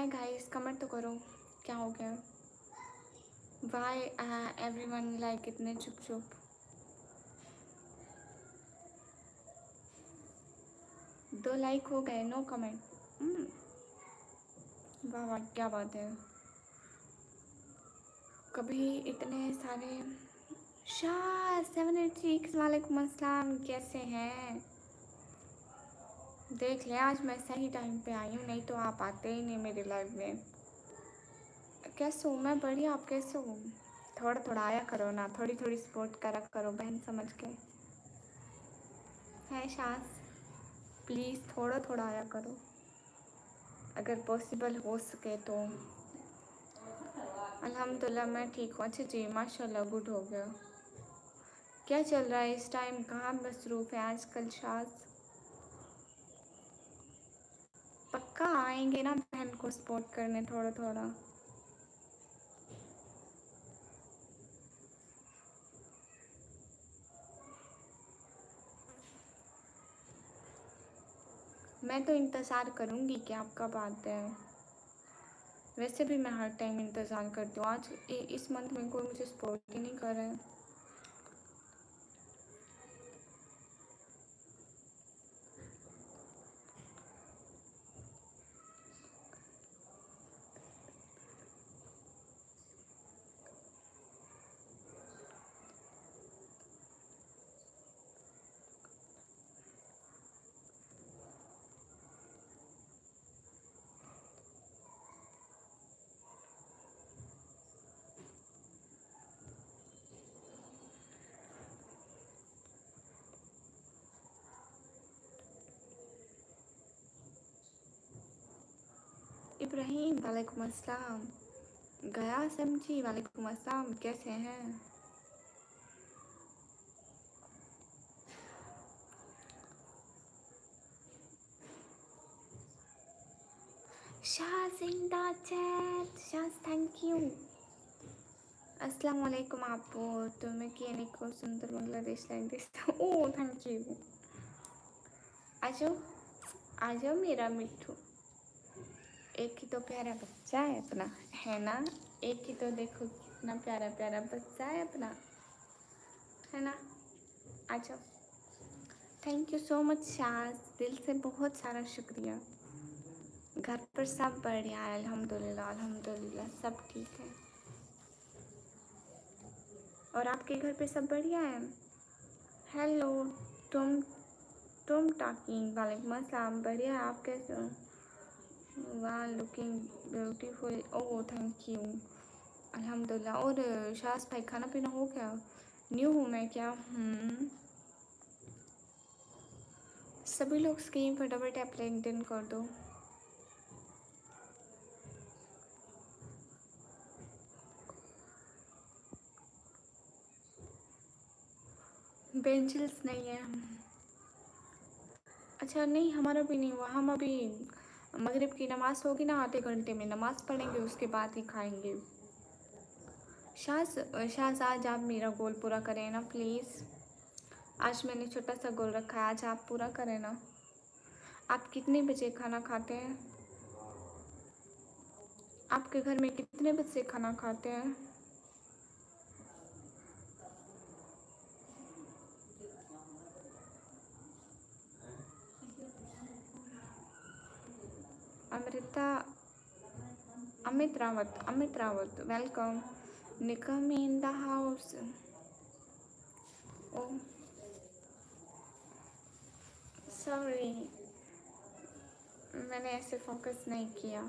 Hi guys, comment तो करो। क्या हो गया? वाई एवरीवन लाइक इतने चुप चुप? दो लाइक हो गए, नो कमेंट। वाह वाह, क्या बात है। कभी इतने सारे शाह 786 वालेकुम अस्सलाम, कैसे हैं? देख ले, आज मैं सही टाइम पे आई हूँ, नहीं तो आप आते ही नहीं मेरी लाइव में। कैसे हो? मैं बढ़िया, आप कैसे हो? थोड़ा थोड़ा आया करो ना, थोड़ी थोड़ी सपोर्ट करा करो बहन समझ के। है शास, प्लीज़ थोड़ा थोड़ा आया करो अगर पॉसिबल हो सके तो। अल्हम्दुलिल्लाह मैं ठीक हूँ। अच्छा जी, माशाल्लाह, गुड हो गया। क्या चल रहा है इस टाइम? कहाँ मसरूफ़ है आजकल शास? पक्का आएंगे ना बहन को सपोर्ट करने थोड़ा थोड़ा। मैं तो इंतज़ार करूँगी कि आप कब आते हैं। वैसे भी मैं हर टाइम इंतज़ार करती हूँ। आज इस मंथ में कोई मुझे सपोर्ट ही नहीं कर रहा है। इब्राहिम वालेकुम अस्सलाम। गया समझी वालेकुम अस्सलाम, कैसे हैं? शाह जिंदा चैट, शाह थैंक यू। अस्सलाम वालेकुम आपको। तुम्हें किए को सुंदर Bangladesh like this. Oh thank you. आजो आजो मेरा मिट्ठू। एक ही तो प्यारा बच्चा है अपना, है ना? एक ही तो देखो कितना प्यारा प्यारा बच्चा है अपना, है ना? आ जाओ। Thank you so much Shaz, दिल से बहुत सारा शुक्रिया। घर पर सब बढ़िया है, अल्हम्दुलिल्लाह अल्हम्दुलिल्लाह, सब ठीक है। और आपके घर पे सब बढ़िया है? हेलो, तुम टॉकिंग वालेकुम अस्सलाम, बढ़िया, आप कैसे हो? वाह looking beautiful, oh thank you. अल्हम्दुलिल्लाह। और शाज भाई, खाना पीना हो गया? न्यू हूँ मैं क्या? सभी लोग स्क्रीन पर डबल टैप लिंक्डइन कर दो। बेंचल्स नहीं है। अच्छा नहीं, हमारा भी नहीं हुआ। हम अभी मगरिब की नमाज़ होगी ना, आधे घंटे में नमाज़ पढ़ेंगे, उसके बाद ही खाएंगे। शाज आज आप मेरा गोल पूरा करें ना प्लीज़। आज मैंने छोटा सा गोल रखा है, आज आप पूरा करें ना। आप कितने बजे खाना खाते हैं? आपके घर में कितने बजे खाना खाते हैं? अमृता, अमित रावत वेलकम। निकम in the house. Oh sorry, मैंने ऐसे फोकस नहीं किया।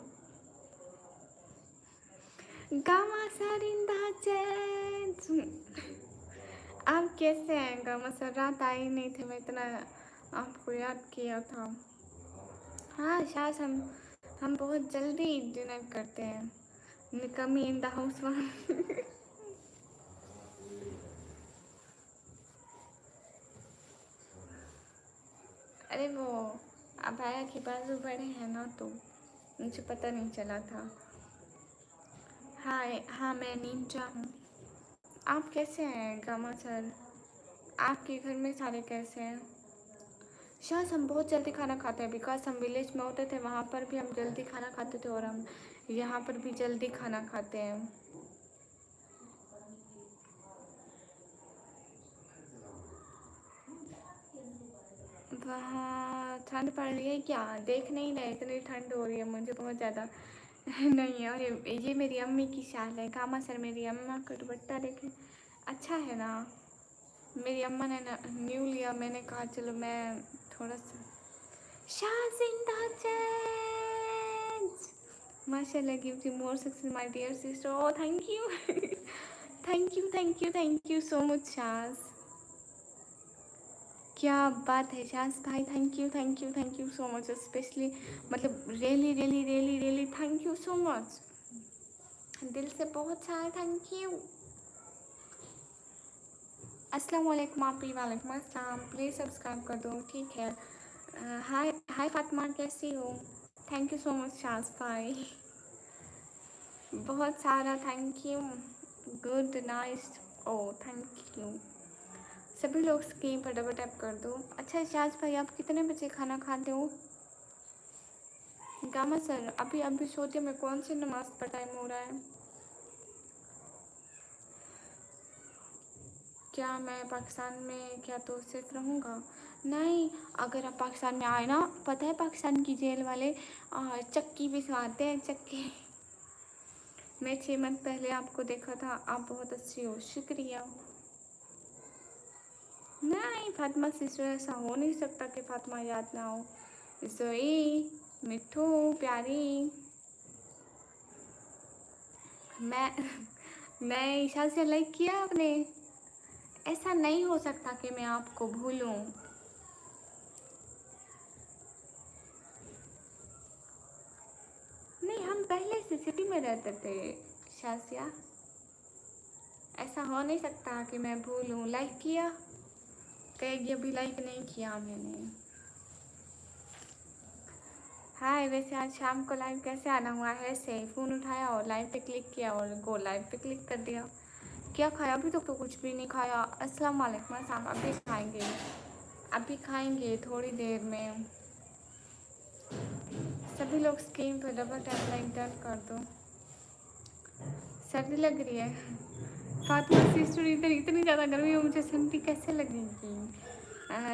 गामा सरिंदा चैन, आप कैसे हैं? गामा सर, रात आई नहीं थे, मैं इतना आपको याद किया था। हाँ शायद हम बहुत जल्दी डिनर करते हैं। कमी इन द हाउस वन। अरे वो अबाया के बाजू बड़े हैं ना, तो मुझे पता नहीं चला था। हाय, हाँ मैं नींजा हूँ। आप कैसे हैं गामा सर? आपके घर में सारे कैसे हैं? शायद हम बहुत जल्दी खाना खाते हैं, बिकॉज हम विलेज में होते थे, वहाँ पर भी हम जल्दी खाना खाते थे, और हम यहाँ पर भी जल्दी खाना खाते हैं। वहाँ ठंड पड़ रही है क्या? देख नहीं रहे, इतनी ठंड हो रही है मुझे बहुत ज़्यादा। नहीं, और ये मेरी अम्मी की शाल है, कामा सर मेरी अम्मा का दुपट्टा देखे, अच्छा है ना। मेरी अम्मा ने ना न्यू लिया, मैंने कहा चलो मैं थोड़ा सा शाजिंदा चैट माशाल्लाह give you more success my dear sister. Oh thank you. Thank you so much Shaz. क्या बात है शाज भाई, thank you so much, specially मतलब really really really really thank you so much, दिल से बहुत सारा थैंक यू। अस्सलाम वालेकुम आपी, वालेकुम अस्सलाम, प्लीज़ सब्सक्राइब कर दो, ठीक है। हाय हाय फातिमा, कैसी हो? Thank you so much Shaz भाई, बहुत सारा thank you. Good nice, oh thank you. सभी लोग स्क्रीन पर डबल टैप कर दो। अच्छा शाज भाई, आप कितने बजे खाना खाते हो? गामा सर अभी अभी सोते में कौन सी नमाज का टाइम हो रहा है? क्या मैं पाकिस्तान में क्या तो सिर्फ रहूँगा? नहीं, अगर आप पाकिस्तान में आए ना, पता है पाकिस्तान की जेल वाले चक्की भिजवाते हैं, चक्की। मैं 6 मंथ पहले आपको देखा था, आप बहुत अच्छी हो, शुक्रिया। नहीं फातिमा सिस्टर, ऐसा हो नहीं सकता कि फातिमा याद ना हो। जोई, मिठू, प्यारी, मैं मैं ईशा से लाइक किया आपने? ऐसा नहीं हो सकता कि मैं आपको भूलूं। नहीं, हम पहले से सिटी में रहते थे शासिया, ऐसा हो नहीं सकता कि मैं भूलूं। लाइक किया? कहेगी अभी लाइक नहीं किया मैंने। हाय, वैसे आज शाम को लाइव कैसे आना हुआ है? ऐसे फ़ोन उठाया और लाइव पे क्लिक किया और गो लाइव पे क्लिक कर दिया। क्या खाया? अभी तक तो कुछ भी नहीं खाया। अस्सलाम वालेकुम, अस्सलाम, अभी खाएंगे, अभी खाएंगे थोड़ी देर में। सभी लोग स्क्रीन पर डबल टैप लाइक डन कर दो। सर्दी लग रही है फातिमा सिस्टर, इधर इतनी ज़्यादा गर्मी है, मुझे सर्दी कैसे लगेगी?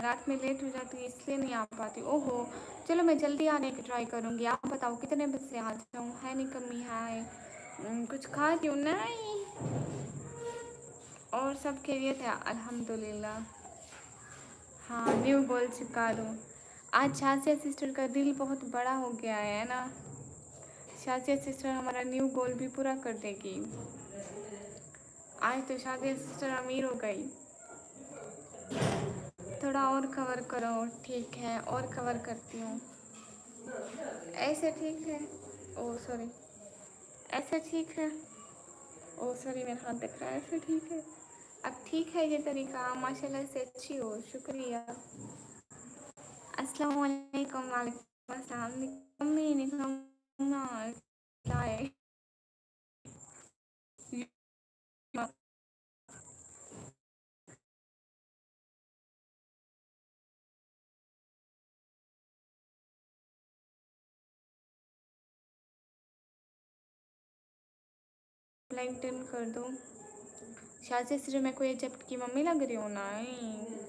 रात में लेट हो जाती है इसलिए नहीं आ पाती। ओहो, चलो मैं जल्दी आने की ट्राई करूँगी। आप बताओ कितने बजे आ जाऊँ? है नहीं कमी है, कुछ खा रही हूँ नहीं, और सब खैरियत है अल्हम्दुलिल्लाह। हाँ, न्यू गोल चिपका दूँ। आज शाज़िया सिस्टर का दिल बहुत बड़ा हो गया है ना, शाज़िया सिस्टर हमारा न्यू गोल भी पूरा कर देगी। आज तो शाज़िया सिस्टर अमीर हो गई। थोड़ा और कवर करो, ठीक है, और कवर करती हूँ। ऐसे ठीक है? ओ सॉरी, ऐसे ठीक है? ओ सॉरी, मेरा हाथ दिख रहा है, ऐसे ठीक है? अब ठीक है ये तरीका, माशाल्लाह से अच्छी हो, शुक्रिया। अस्सलाम वालेकुम, वालेकुम अस्सलाम। निकम्मी निकम्मा क्या है? लाइक डन कर दो। शाज़िया सिर्फ मैं कोई जब्त की मम्मी लग रही हूँ? नहीं,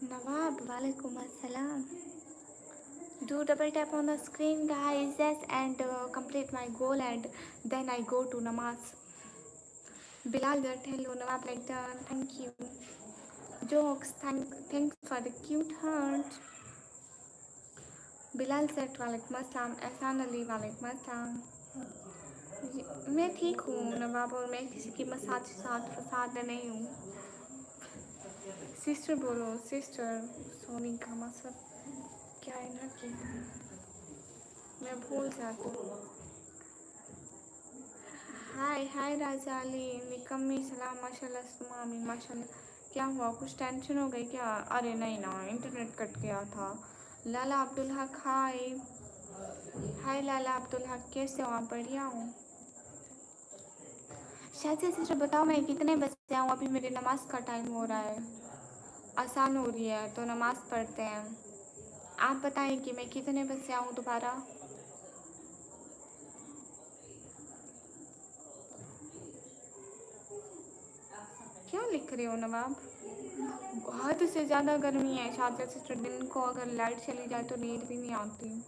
नवाब वालेकुम अस्सलाम। Do double tap on the screen guys, yes, and complete my goal, and then I go to namaz. Bilal Gat, hello, Nawab like done, thank you. Jokes, thanks for the cute heart. Bilal said walaikum assalam, Ehsan Ali walaikum assalam. मैं ठीक हूँ नवाब, और मैं किसी की massage साथ फसाद नहीं हूँ। सिस्टर बोलो सिस्टर। सोनी का मसर क्या है ना कि मैं भूल जाती हूँ। हाय हाय राजाली निकम्मी सलाम माशाल्लाह सुमा आमीन माशाल्लाह। क्या हुआ, कुछ टेंशन हो गई क्या? अरे नहीं ना, इंटरनेट कट गया था। लाला अब्दुल हक हाय। हाय लाला अब्दुल हक, कैसे हो आप? बढ़िया हूँ। शायद सिस्टर बताओ मैं कितने बजे आऊँ? अभी मेरी नमाज का टाइम हो रहा है, आसान हो रही है तो नमाज पढ़ते हैं। आप बताएं कि मैं कितने बजे आऊँ दोबारा? क्यों लिख रहे हो नवाब? बहुत से ज़्यादा गर्मी है शायद सिस्टर, दिन को अगर लाइट चली जाए तो नींद भी नहीं आती।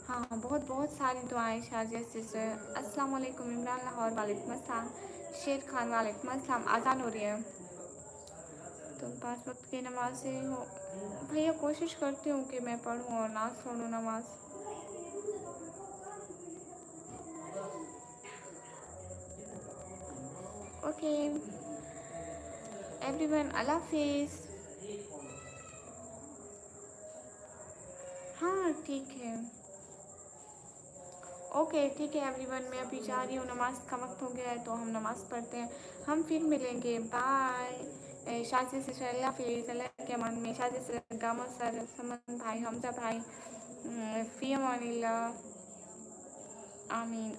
हाँ बहुत बहुत सारी दुआएं शाजिया सिस्टर। अस्सलाम वालेकुम इमरान लाहौर, वालेकुम अस्सलाम। शेर खान वालेकुम अस्सलाम। आज़ान हो रही है तो 5 वक्त की नमाज से हो भैया, कोशिश करती हूँ कि मैं पढ़ूँ और ना छोड़ूँ नमाज। ओके एवरीवन, अल्लाह हाफिज़। हाँ ठीक है, ओके ठीक है एवरीवन, मैं अभी जा रही हूँ, नमाज का वक्त हो गया है तो हम नमाज़ पढ़ते हैं। हम फिर मिलेंगे, बाय। शाजी से अल्लाह हाफिज़, अल्लाह के अमान में। शाजी से गामा सर, समन भाई, हमजा भाई, फ़ी अमानिल्लाह, आमीन।